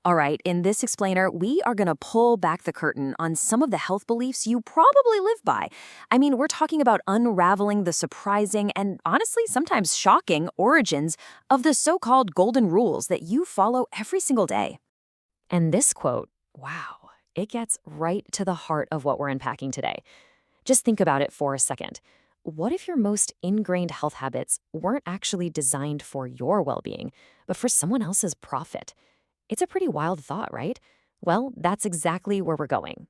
All right, in this explainer, we are going to pull back the curtain on some of the health beliefs you probably live by. I mean, we're talking about unraveling the surprising and honestly sometimes shocking origins of the so-called golden rules that you follow every single day. And this quote, wow, it gets right to the heart of what we're unpacking today. Just think about it for a second. What if your most ingrained health habits weren't actually designed for your well-being, but for someone else's profit? It's a pretty wild thought, right? Well, that's exactly where we're going.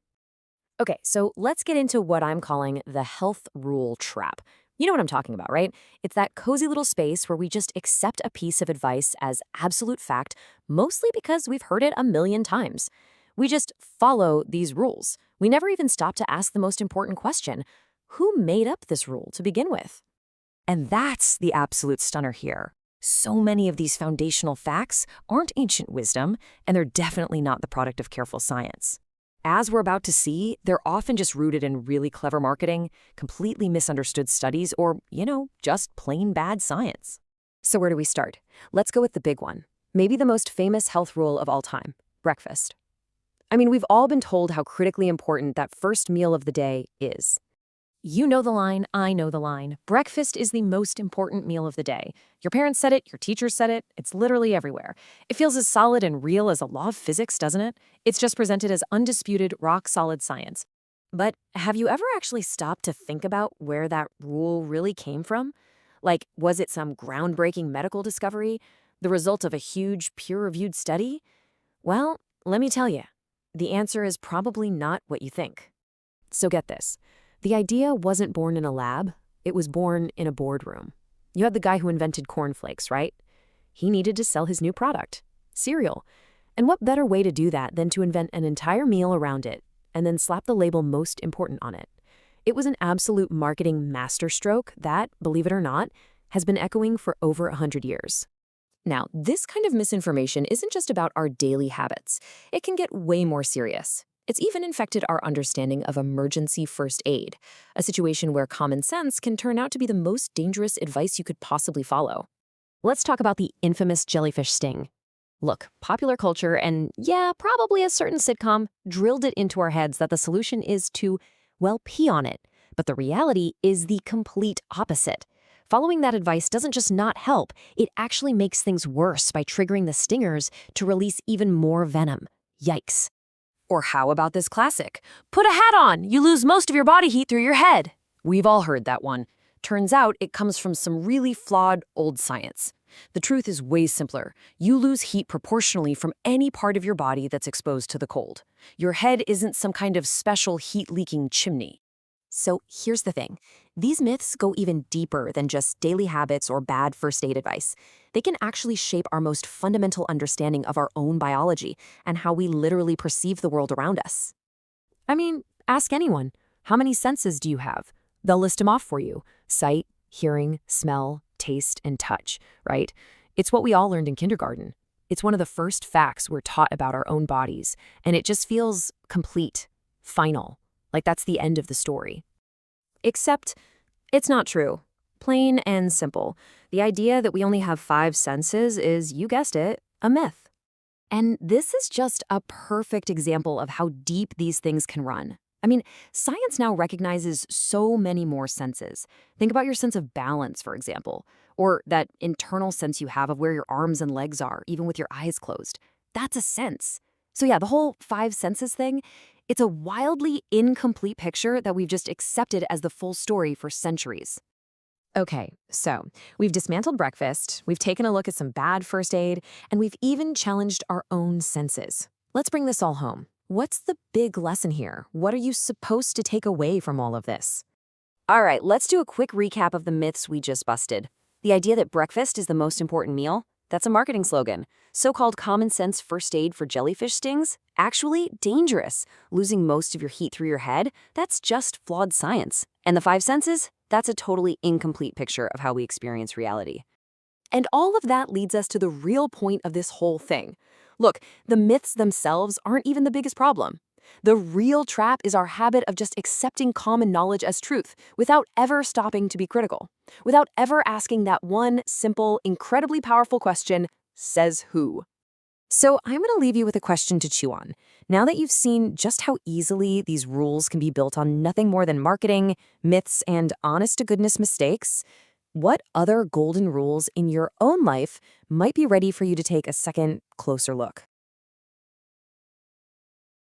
Okay, so let's get into what I'm calling the health rule trap. You know what I'm talking about, right? It's that cozy little space where we just accept a piece of advice as absolute fact, mostly because we've heard it a million times. We just follow these rules. We never even stop to ask the most important question: who made up this rule to begin with? And that's the absolute stunner here. So many of these foundational facts aren't ancient wisdom, and they're definitely not the product of careful science. As we're about to see, they're often just rooted in really clever marketing, completely misunderstood studies, or, just plain bad science. So where do we start? Let's go with the big one. Maybe the most famous health rule of all time: breakfast. I mean, we've all been told how critically important that first meal of the day is. You know the line, I know the line. Breakfast is the most important meal of the day. Your parents said it, your teachers said it, it's literally everywhere. It feels as solid and real as a law of physics, doesn't it? It's just presented as undisputed, rock-solid science. But have you ever actually stopped to think about where that rule really came from? Like, was it some groundbreaking medical discovery, the result of a huge, peer-reviewed study? Well, let me tell you, the answer is probably not what you think. So get this. The idea wasn't born in a lab, it was born in a boardroom. You had the guy who invented cornflakes, right? He needed to sell his new product, cereal. And what better way to do that than to invent an entire meal around it and then slap the label most important on it? It was an absolute marketing masterstroke that, believe it or not, has been echoing for over 100 years. Now, this kind of misinformation isn't just about our daily habits. It can get way more serious. It's even infected our understanding of emergency first aid, a situation where common sense can turn out to be the most dangerous advice you could possibly follow. Let's talk about the infamous jellyfish sting. Look, popular culture and, yeah, probably a certain sitcom drilled it into our heads that the solution is to, well, pee on it. But the reality is the complete opposite. Following that advice doesn't just not help, it actually makes things worse by triggering the stingers to release even more venom. Yikes. Or how about this classic? Put a hat on, you lose most of your body heat through your head. We've all heard that one. Turns out it comes from some really flawed old science. The truth is way simpler. You lose heat proportionally from any part of your body that's exposed to the cold. Your head isn't some kind of special heat-leaking chimney. So here's the thing. These myths go even deeper than just daily habits or bad first aid advice. They can actually shape our most fundamental understanding of our own biology and how we literally perceive the world around us. I mean, ask anyone. How many senses do you have? They'll list them off for you. Sight, hearing, smell, taste, and touch, right? It's what we all learned in kindergarten. It's one of the first facts we're taught about our own bodies, and it just feels complete, final, like that's the end of the story. Except, it's not true. Plain and simple. The idea that we only have 5 senses is, you guessed it, a myth. And this is just a perfect example of how deep these things can run. I mean, science now recognizes so many more senses. Think about your sense of balance, for example, or that internal sense you have of where your arms and legs are, even with your eyes closed. That's a sense. So yeah, the whole 5 senses thing, it's a wildly incomplete picture that we've just accepted as the full story for centuries. Okay, so we've dismantled breakfast, we've taken a look at some bad first aid, and we've even challenged our own senses. Let's bring this all home. What's the big lesson here? What are you supposed to take away from all of this? All right, let's do a quick recap of the myths we just busted. The idea that breakfast is the most important meal? That's a marketing slogan. So-called common sense first aid for jellyfish stings? Actually dangerous. Losing most of your heat through your head? That's just flawed science. And the 5 senses? That's a totally incomplete picture of how we experience reality. And all of that leads us to the real point of this whole thing. Look, the myths themselves aren't even the biggest problem. The real trap is our habit of just accepting common knowledge as truth without ever stopping to be critical, without ever asking that one simple, incredibly powerful question, says who? So I'm going to leave you with a question to chew on. Now that you've seen just how easily these rules can be built on nothing more than marketing, myths, and honest-to-goodness mistakes, what other golden rules in your own life might be ready for you to take a second, closer look?